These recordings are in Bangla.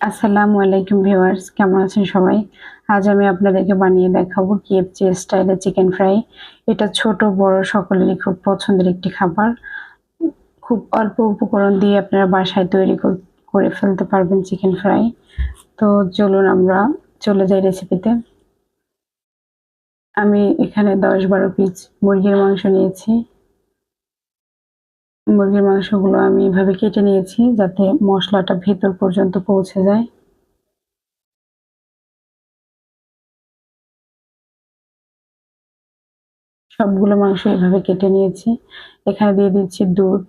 আসসালামু আলাইকুম ভিউয়ার্স, কেমন আছেন সবাই? আজ আমি আপনাদেরকে বানিয়ে দেখাবো KFC স্টাইলে চিকেন ফ্রাই। এটা ছোট বড় সকলেরই খুব পছন্দের একটি খাবার। খুব অল্প উপকরণ দিয়ে আপনারা বাসায় তৈরি করে ফেলতে পারবেন চিকেন ফ্রাই। তো চলুন আমরা চলে যাই রেসিপিতে। আমি এখানে ১০-১২ পিস মুরগির মাংস নিয়েছি। মুরগির মাংসগুলো আমি এভাবে কেটে নিয়েছি যাতে মশলাটা ভেতর পর্যন্ত পৌঁছে যায়। সবগুলো মাংস এভাবে কেটে নিয়েছি। এখানে দিয়ে দিচ্ছি দুধ,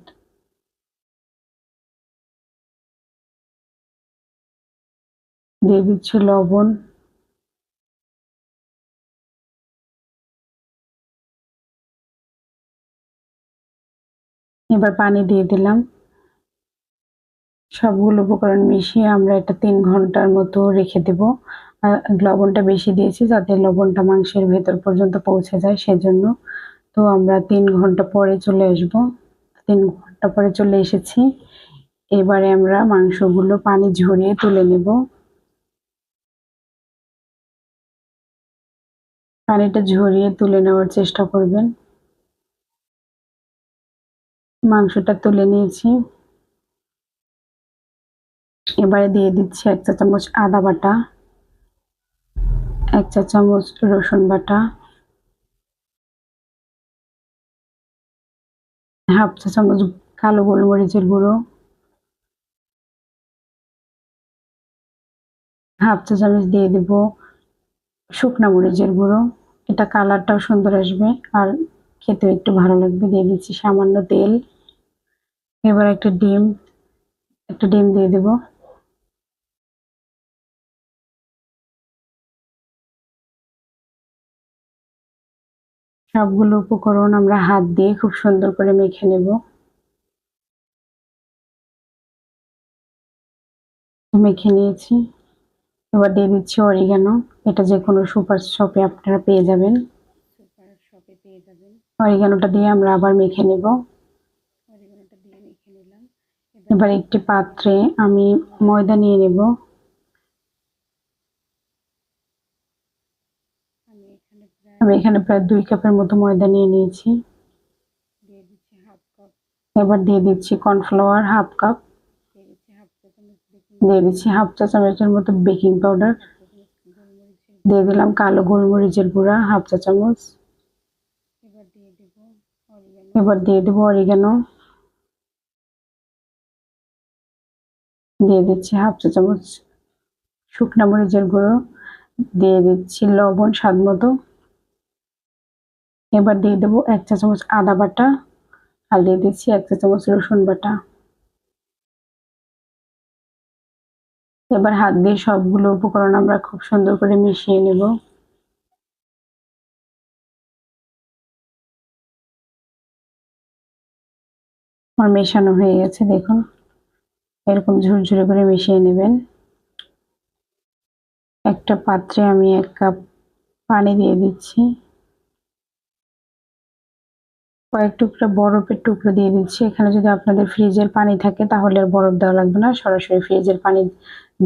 দিয়ে দিচ্ছি লবণ, এবার পানি দিয়ে দিলাম। সবগুলো উপকরণ মিশিয়ে আমরা এটা ৩ ঘন্টার মতো রেখে দেব। আর লবণটা বেশি দিয়েছি যাতে লবণটা মাংসের ভেতর পর্যন্ত পৌঁছে যায় সেজন্য। তো আমরা ৩ ঘন্টা পরে চলে আসব। ৩ ঘন্টা পরে চলে এসেছি। এবারে আমরা মাংসগুলো পানি ঝরিয়ে তুলে নেব। পানিটা ঝরিয়ে তুলে নেওয়ার চেষ্টা করবেন। মাংসটা তুলে নিয়েছি। এবারে দিয়ে দিচ্ছি ১ চা চামচ আদা বাটা, ১ চা চামচ রসুন বাটা, ১/২ চা চামচ কালো গোলমরিচের গুঁড়ো, ১/২ চা চামচ দিয়ে দেব শুকনা মরিচের গুঁড়ো। এটা কালারটাও সুন্দর আসবে আর খেতেও একটু ভালো লাগবে। দিয়ে দিচ্ছি সামান্য তেল। এবার একটা ডিম দিয়ে দেব। সবগুলো উপকরণ আমরা হাত দিয়ে খুব সুন্দর করে মেখে নেব। মেখে নিয়েছি। এবার দিয়ে দিচ্ছি অরিগ্যানো। এটা যেকোনো সুপার শপে আপনারা পেয়ে যাবেন। অরিগ্যানোটা দিয়ে আমরা আবার মেখে নেব। এবার একটি পাত্রে আমি ময়দা নিয়ে নেব। আমি এখানে প্রায় ২ কাপের মতো ময়দা নিয়ে নিয়েছি। এবার দিয়ে দিচ্ছি কর্নফ্লাওয়ার ১/২ কাপ। দিয়ে দিচ্ছি ১/২ চা চামচের মতো বেকিং পাউডার। দিয়ে দিলাম কালো গোলমরিচের গুঁড়া ১/২ চা চামচ। এবার দিয়ে দেব অরিগ্যানো। দিয়ে দিচ্ছি ১/২ চা চামচ শুকনা মরিচের গুঁড়ো। দিয়ে দিচ্ছি লবণ স্বাদ মতো। এবার দিয়ে দেব ১ চা চামচ আদা বাটা আর দিয়ে দিচ্ছি ১ চা চামচ রসুন বাটা। এবার হাত দিয়ে সবগুলো উপকরণ আমরা খুব সুন্দর করে মিশিয়ে নেব। আমার মেশানো হয়ে গেছে দেখুন। এরকম ঝুরঝুরে করে মিশিয়ে নেবেন। একটা পাত্রে আমি ১ কাপ পানি দিয়ে দিচ্ছি। কয়েক টুকরা বরফের টুকরো দিয়ে দিচ্ছি। এখানে যদি আপনাদের ফ্রিজের পানি থাকে তাহলে আর বরফ দেওয়া লাগবে না। সরাসরি ফ্রিজের পানি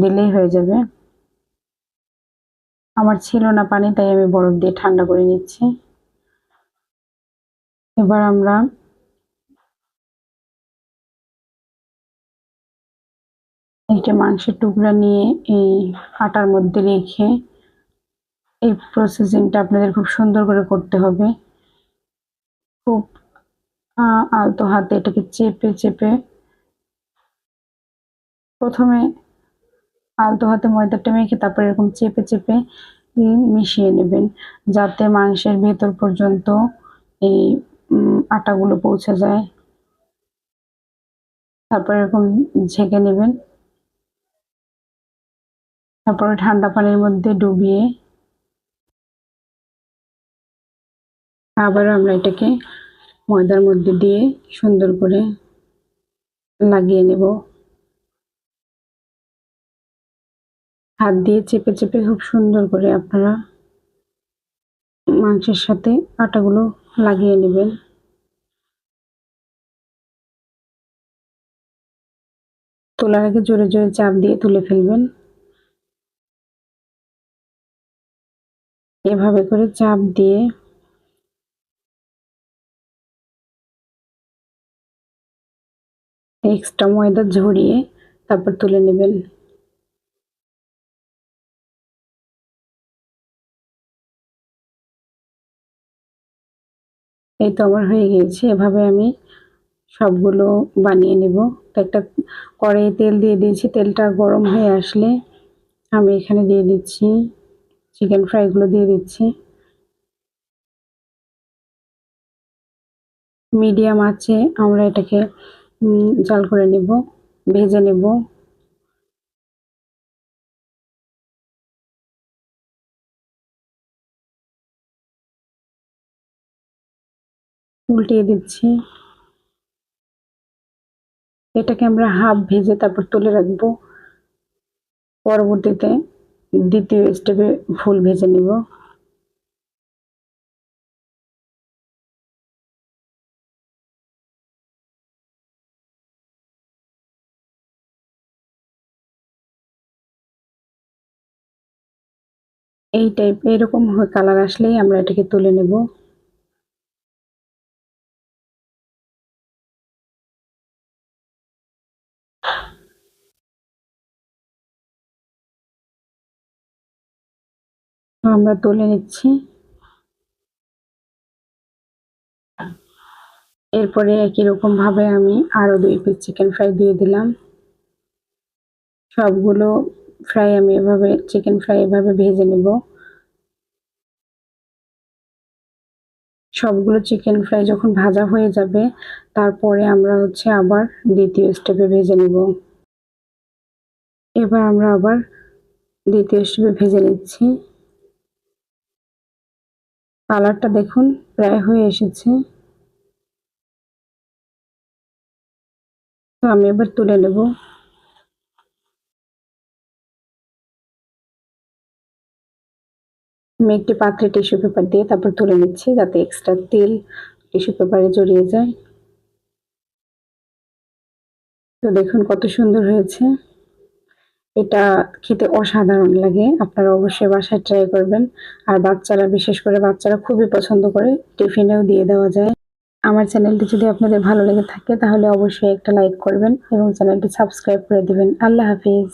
দিলেই হয়ে যাবে। আমার ছিল না পানি তাই আমি বরফ দিয়ে ঠান্ডা করে নিচ্ছি। এবার আমরা একটা মাংসের টুকরা নিয়ে এই আটার মধ্যে রেখে এই প্রসেসিংটা আপনাদের খুব সুন্দর করে করতে হবে। খুব আলতো হাতে এটাকে চেপে চেপে প্রথমে আলতো হাতে ময়দাটা মেখে তারপর এরকম চেপে চেপে মিশিয়ে নেবেন যাতে মাংসের ভেতর পর্যন্ত এই আটাগুলো পৌঁছে যায়। তারপর এরকম ঝেঁকে নেবেন। তারপরে ঠান্ডা পানির মধ্যে ডুবিয়ে আবারও আমরা এটাকে ময়দার মধ্যে দিয়ে সুন্দর করে লাগিয়ে নেব। হাত দিয়ে চেপে চেপে খুব সুন্দর করে আপনারা মাংসের সাথে আটাগুলো লাগিয়ে নেবেন। তো তোলার আগে জোরে জোরে চাপ দিয়ে তুলে ফেলবেন। এভাবে করে চাপ দিয়ে এক্সট্রা ময়দা ঝরিয়ে তারপর তুলে নেবেন। এই তো আমার হয়ে গিয়েছে। এভাবে আমি সবগুলো বানিয়ে নেব। তো একটা কড়াইয়ে তেল দিয়ে দিয়েছি, তেলটা গরম হয়ে আসলে আমি এখানে দিয়ে দিচ্ছি চিকেন ফ্রাইগুলো দিয়ে দিচ্ছি। মিডিয়াম আঁচে আমরা এটাকে জাল করে নেব, ভেজে নেব। উল্টিয়ে দিচ্ছি। এটাকে আমরা হাফ ভেজে তারপর তুলে রাখবো। পরবর্তীতে দ্বিতীয় স্টেপে ফুল ভেজে নেব। এই টাইপ এরকম কালার আসলেই আমরা এটাকে তুলে নেব। আমরা তুলে নিচ্ছি। এরপরে একই রকম ভাবে আমি আরো 2 পিস চিকেন ফ্রাই দিয়ে দিলাম। সবগুলো ফ্রাই আমি এভাবে চিকেন ফ্রাই এভাবে ভেজে নেব। সবগুলো চিকেন ফ্রাই যখন ভাজা হয়ে যাবে তারপরে আমরা আবার দ্বিতীয় স্টেপে ভেজে নেব। এবার আমরা আবার দ্বিতীয় স্টেপে ভেজে নিচ্ছি। কালারটা দেখুন প্রায় হয়ে এসেছে। তো আমি এবার তুলে নেব। আমি একটি পাত্রে টিস্যু পেপার দিয়ে তারপর তুলে নিচ্ছি যাতে এক্সট্রা তেল টিস্যু পেপারে জড়িয়ে যায়। তো দেখুন কত সুন্দর হয়েছে। এটা খেতে অসাধারণ লাগে। আপনারা অবশ্যই বাসায় ট্রাই করবেন। আর বাচ্চারা, বিশেষ করে বাচ্চারা খুবই পছন্দ করে, টিফিনেও দিয়ে দেওয়া যায়। আমার চ্যানেলটি যদি আপনাদের ভালো লেগে থাকে তাহলে অবশ্যই একটা লাইক করবেন এবং চ্যানেলটি সাবস্ক্রাইব করে দিবেন। আল্লাহ হাফিজ।